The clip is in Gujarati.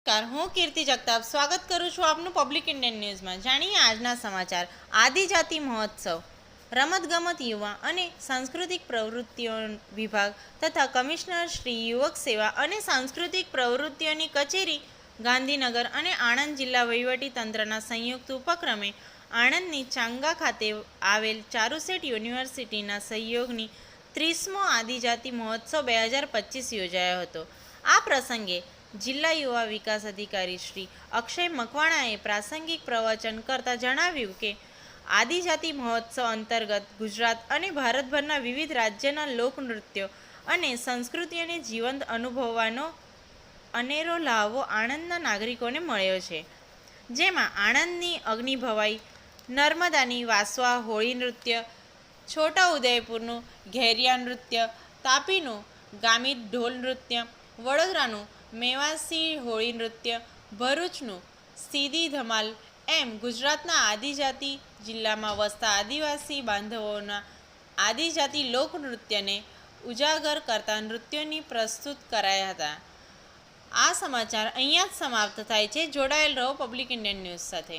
નમસ્કાર, હું કીર્તિ જગતાપ સ્વાગત કરું છું આપનું પબ્લિક ઇન્ડિયન ન્યૂઝમાં। જાણીએ આજના સમાચાર। આદિજાતિ મહોત્સવ રમતગમત, યુવા અને સાંસ્કૃતિક પ્રવૃત્તિઓ વિભાગ તથા કમિશનર શ્રી યુવક સેવા અને સાંસ્કૃતિક પ્રવૃત્તિઓની કચેરી ગાંધીનગર અને આણંદ જિલ્લા વહીવટી તંત્રના સંયુક્ત ઉપક્રમે આણંદની ચાંગા ખાતે આવેલ ચારુસેટ યુનિવર્સિટીના સહયોગની 30મો આદિજાતિ મહોત્સવ 2025 યોજાયો હતો। આ પ્રસંગે જિલ્લા યુવા વિકાસ અધિકારી શ્રી અક્ષય મકવાણાએ પ્રાસંગિક પ્રવચન કરતા જણાવ્યું કે આદિજાતિ મહોત્સવ અંતર્ગત ગુજરાત અને ભારતભરના વિવિધ રાજ્યના લોકનૃત્યો અને સંસ્કૃતિઓને જીવંત અનુભવવાનો અનેરો લાહવો આણંદના નાગરિકોને મળ્યો છે, જેમાં આણંદની અગ્નિભવાઈ, નર્મદાની વાસવા હોળી નૃત્ય, છોટા ઉદેપુરનું ઘેરિયા નૃત્ય, તાપીનું ગામિત ઢોલ નૃત્ય, વડોદરાનું મેવાસી હોળી નૃત્ય, ભરૂચનું સીદી ધમાલ એમ ગુજરાતના આદિજાતિ જિલ્લામાં વસતા આદિવાસી બાંધવોના આદિજાતિ લોકનૃત્યને ઉજાગર કરતા નૃત્યોની પ્રસ્તુત કરાયા હતા। આ સમાચાર અહીંયા જ સમાપ્ત થાય છે। જોડાયેલ રહો પબ્લિક ઇન્ડિયન ન્યૂઝ સાથે।